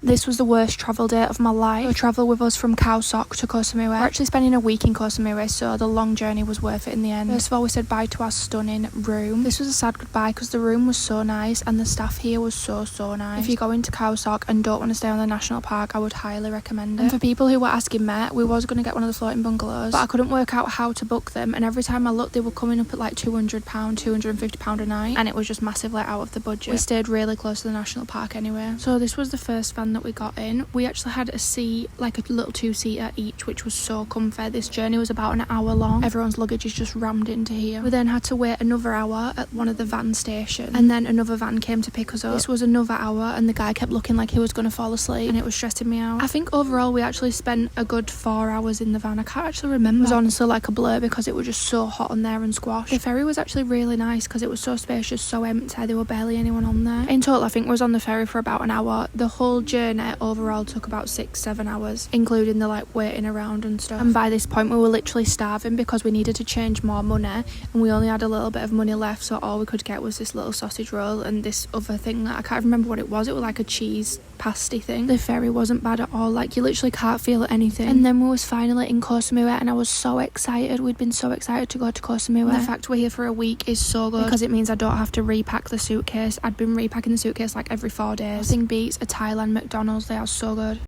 This was the worst travel day of my life. Travel with us from Khao to Koh Samui. We're actually spending a week in Koh Samui, so the long journey was worth it in the end. First of all, we said bye to our stunning room. This was a sad goodbye because the room was so nice and the staff here was so nice. If you go into Khao and don't want to stay on the national park, I would highly recommend it. And for people who were asking me, we was going to get one of the floating bungalows, but I couldn't work out how to book them, and every time I looked they were coming up at like £200, £250 a night, and it was just massively out of the budget. We stayed really close to the national park anyway. So this was the first van that we got in. We actually had a seat, like a little two-seater each, which was so comfy. This journey was about an hour long. Everyone's luggage is just rammed into here. We then had to wait another hour at one of the van stations, and then another van came to pick us up. This was another hour, and the guy kept looking like he was going to fall asleep, and it was stressing me out. I think overall we actually spent a good 4 hours in the van. I can't actually remember. It was honestly like a blur because it was just so hot on there and squashed. The ferry was actually really nice because it was so spacious, so empty. There were barely anyone on there. In total, I think we was on the ferry for about an hour. The whole journey overall took about 6-7 hours, including the like waiting around and stuff. And by this point we were literally starving because we needed to change more money, and we only had a little bit of money left, so all we could get was this little sausage roll and this other thing that I can't remember what it was. It was like a cheese pasty thing. The ferry wasn't bad at all, like you literally can't feel anything. And then we was finally in Koh Samui, and I was so excited. We'd been so excited to go to Koh Samui. The fact we're here for a week is so good because it means I don't have to repack the suitcase. I'd been repacking the suitcase like every 4 days. Nothing beats a Thailand McDonald's. They are so good.